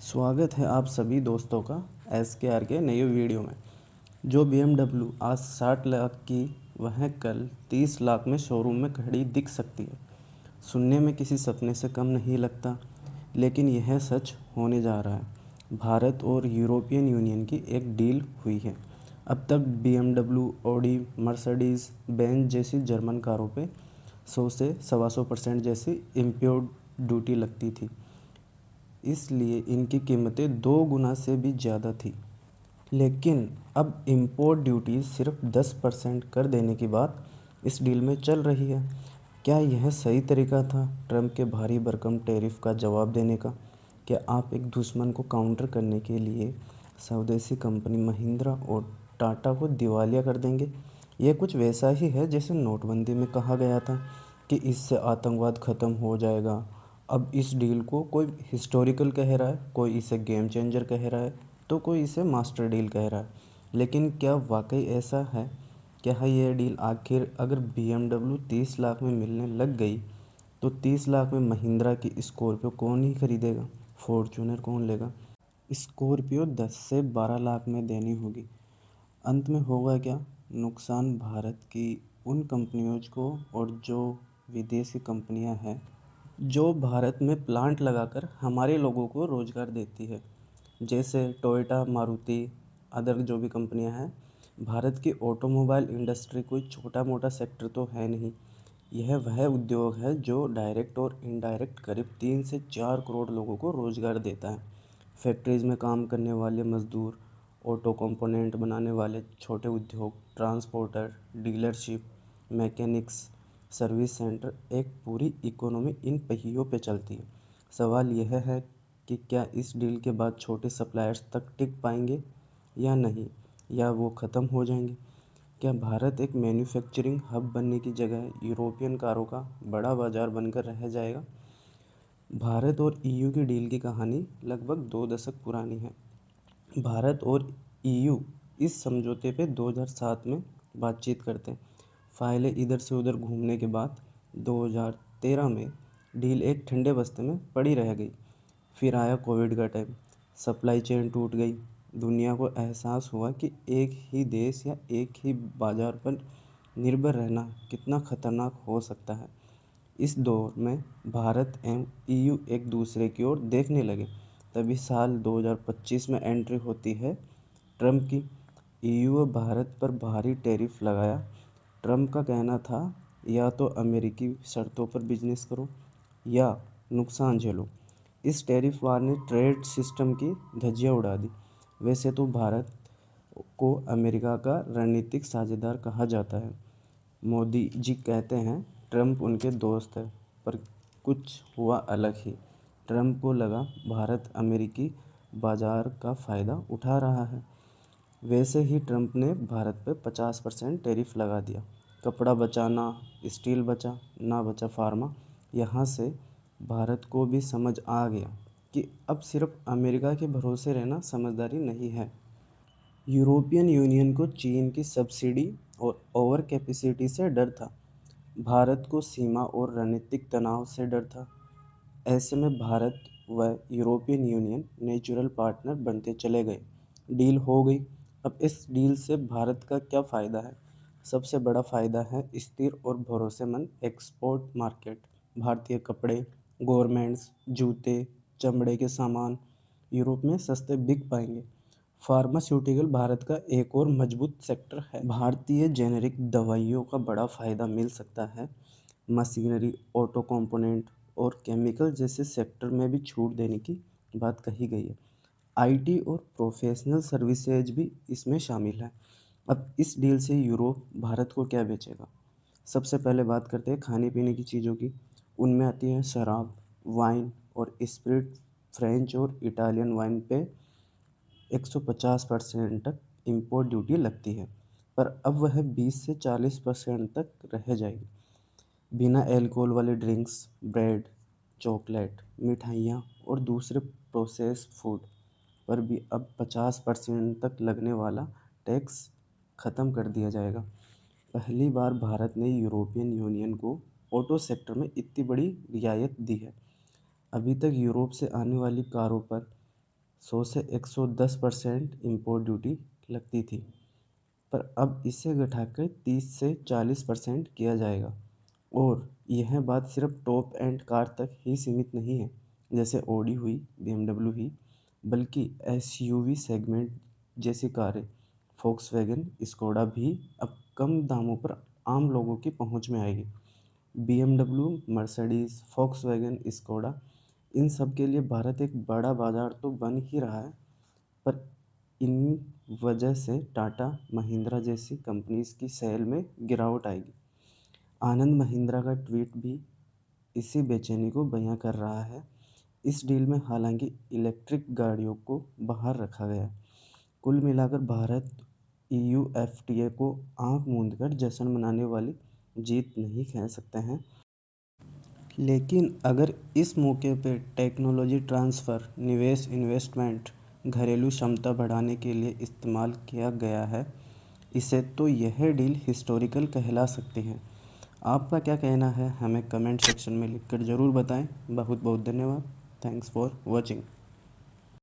स्वागत है आप सभी दोस्तों का SKR के नए वीडियो में। जो BMW आज 60 लाख की वह कल 30 लाख में शोरूम में खड़ी दिख सकती है। सुनने में किसी सपने से कम नहीं लगता, लेकिन यह सच होने जा रहा है। भारत और यूरोपियन यूनियन की एक डील हुई है। अब तक BMW, ऑडी, मर्सिडीज बेंज जैसी जर्मन कारों पे 100 से 125% जैसी इम्पोर्ट ड्यूटी लगती थी, इसलिए इनकी कीमतें 2 गुना से भी ज़्यादा थी। लेकिन अब इंपोर्ट ड्यूटी सिर्फ 10% कर देने की बात इस डील में चल रही है। क्या यह सही तरीका था ट्रम्प के भारी भरकम टैरिफ का जवाब देने का? क्या आप एक दुश्मन को काउंटर करने के लिए स्वदेशी कंपनी महिंद्रा और टाटा को दिवालिया कर देंगे? यह कुछ वैसा ही है जैसे नोटबंदी में कहा गया था कि इससे आतंकवाद ख़त्म हो जाएगा। अब इस डील को कोई हिस्टोरिकल कह रहा है, कोई इसे गेम चेंजर कह रहा है, तो कोई इसे मास्टर डील कह रहा है। लेकिन क्या वाकई ऐसा है? क्या है यह डील? आखिर अगर BMW 30 लाख में मिलने लग गई तो 30 लाख में महिंद्रा की स्कॉर्पियो कौन ही खरीदेगा? फॉर्च्यूनर कौन लेगा? स्कॉर्पियो 10 से 12 लाख में देनी होगी। अंत में होगा क्या? नुकसान भारत की उन कंपनियों को और जो विदेशी कंपनियां हैं जो भारत में प्लांट लगाकर हमारे लोगों को रोज़गार देती है, जैसे टोयोटा, मारुति, अदर जो भी कंपनियां हैं। भारत की ऑटोमोबाइल इंडस्ट्री कोई छोटा मोटा सेक्टर तो है नहीं। यह वह उद्योग है जो डायरेक्ट और इनडायरेक्ट करीब 3 से 4 करोड़ लोगों को रोज़गार देता है। फैक्ट्रीज़ में काम करने वाले मज़दूर, ऑटो कंपोनेंट बनाने वाले छोटे उद्योग, transporter, dealership, mechanics, service centre, एक पूरी इकोनॉमी इन पहियों पे चलती है। सवाल यह है कि क्या इस डील के बाद छोटे सप्लायर्स तक टिक पाएंगे या नहीं, या वो ख़त्म हो जाएंगे? क्या भारत एक मैन्युफैक्चरिंग हब बनने की जगह यूरोपियन कारों का बड़ा बाजार बनकर रह जाएगा? भारत और EU की डील की कहानी लगभग 2 दशक पुरानी है। भारत और EU इस समझौते पे 2007 में बातचीत करते हैं। फाइलें इधर से उधर घूमने के बाद 2013 में डील एक ठंडे बस्ते में पड़ी रह गई। फिर आया कोविड का टाइम, सप्लाई चेन टूट गई। दुनिया को एहसास हुआ कि एक ही देश या एक ही बाज़ार पर निर्भर रहना कितना खतरनाक हो सकता है। इस दौर में भारत एवं EU एक दूसरे की ओर देखने लगे। तभी साल 2025 में एंट्री होती है ट्रम्प की। EU और भारत पर भारी टैरिफ लगाया। ट्रम्प का कहना था, या तो अमेरिकी शर्तों पर बिजनेस करो या नुकसान झेलो। इस टैरिफ वार ने ट्रेड सिस्टम की धज्जियां उड़ा दी। वैसे तो भारत को अमेरिका का रणनीतिक साझेदार कहा जाता है। मोदी जी कहते हैं ट्रम्प उनके दोस्त है, पर कुछ हुआ अलग ही। ट्रम्प को लगा भारत अमेरिकी बाजार का फ़ायदा उठा रहा है। वैसे ही ट्रम्प ने भारत पर 50% टैरिफ लगा दिया। कपड़ा बचा ना स्टील बचा, ना बचा फार्मा। यहाँ से भारत को भी समझ आ गया कि अब सिर्फ अमेरिका के भरोसे रहना समझदारी नहीं है। यूरोपियन यूनियन को चीन की सब्सिडी और ओवर कैपेसिटी से डर था। भारत को सीमा और रणनीतिक तनाव से डर था। ऐसे में भारत व यूरोपियन यूनियन नेचुरल पार्टनर बनते चले गए। डील हो गई। अब इस डील से भारत का क्या फ़ायदा है? सबसे बड़ा फ़ायदा है स्थिर और भरोसेमंद एक्सपोर्ट मार्केट। भारतीय कपड़े, गारमेंट्स, जूते, चमड़े के सामान यूरोप में सस्ते बिक पाएंगे। फार्मास्यूटिकल भारत का एक और मजबूत सेक्टर है। भारतीय जेनेरिक दवाइयों का बड़ा फ़ायदा मिल सकता है। मशीनरी, ऑटो कंपोनेंट और केमिकल जैसे सेक्टर में भी छूट देने की बात कही गई है। IT और प्रोफेशनल सर्विसेज भी इसमें शामिल है। अब इस डील से यूरोप भारत को क्या बेचेगा? सबसे पहले बात करते हैं खाने पीने की चीज़ों की। उनमें आती है शराब, वाइन और स्पिरिट। फ्रेंच और इटालियन वाइन पे 150% तक इंपोर्ट ड्यूटी लगती है, पर अब वह 20 से 40% तक रह जाएगी। बिना अल्कोहल वाले ड्रिंक्स, ब्रेड, चॉकलेट, मिठाइयाँ और दूसरे प्रोसेस्ड फूड पर भी अब 50% तक लगने वाला टैक्स ख़त्म कर दिया जाएगा। पहली बार भारत ने यूरोपियन यूनियन को ऑटो सेक्टर में इतनी बड़ी रियायत दी है। अभी तक यूरोप से आने वाली कारों पर 100 से 110% इम्पोर्ट ड्यूटी लगती थी, पर अब इसे घटाकर 30 से 40% किया जाएगा। और यह बात सिर्फ टॉप एंड कार तक ही सीमित नहीं है, जैसे ऑडी हुई, बीएमडब्ल्यू हुई, बल्कि एसयूवी सेगमेंट जैसी कारें, फोक्सवैगन, स्कोडा भी अब कम दामों पर आम लोगों की पहुंच में आएगी। बीएमडब्ल्यू, मर्सिडीज, फोक्सवैगन, स्कोडा, इन सब के लिए भारत एक बड़ा बाजार तो बन ही रहा है, पर इन वजह से टाटा, महिंद्रा जैसी कंपनीज की सेल में गिरावट आएगी। आनंद महिंद्रा का ट्वीट भी इसी बेचैनी को बयां कर रहा है। इस डील में हालांकि इलेक्ट्रिक गाड़ियों को बाहर रखा गया है। कुल मिलाकर भारत ईयू एफटीए को आंख मूंद कर जश्न मनाने वाली जीत नहीं कह सकते हैं। लेकिन अगर इस मौके पर टेक्नोलॉजी ट्रांसफ़र, निवेश, इन्वेस्टमेंट, घरेलू क्षमता बढ़ाने के लिए इस्तेमाल किया गया है, इसे तो यह डील हिस्टोरिकल कहला सकती है। आपका क्या कहना है हमें कमेंट सेक्शन में लिखकर ज़रूर बताएं। बहुत बहुत धन्यवाद। Thanks for watching.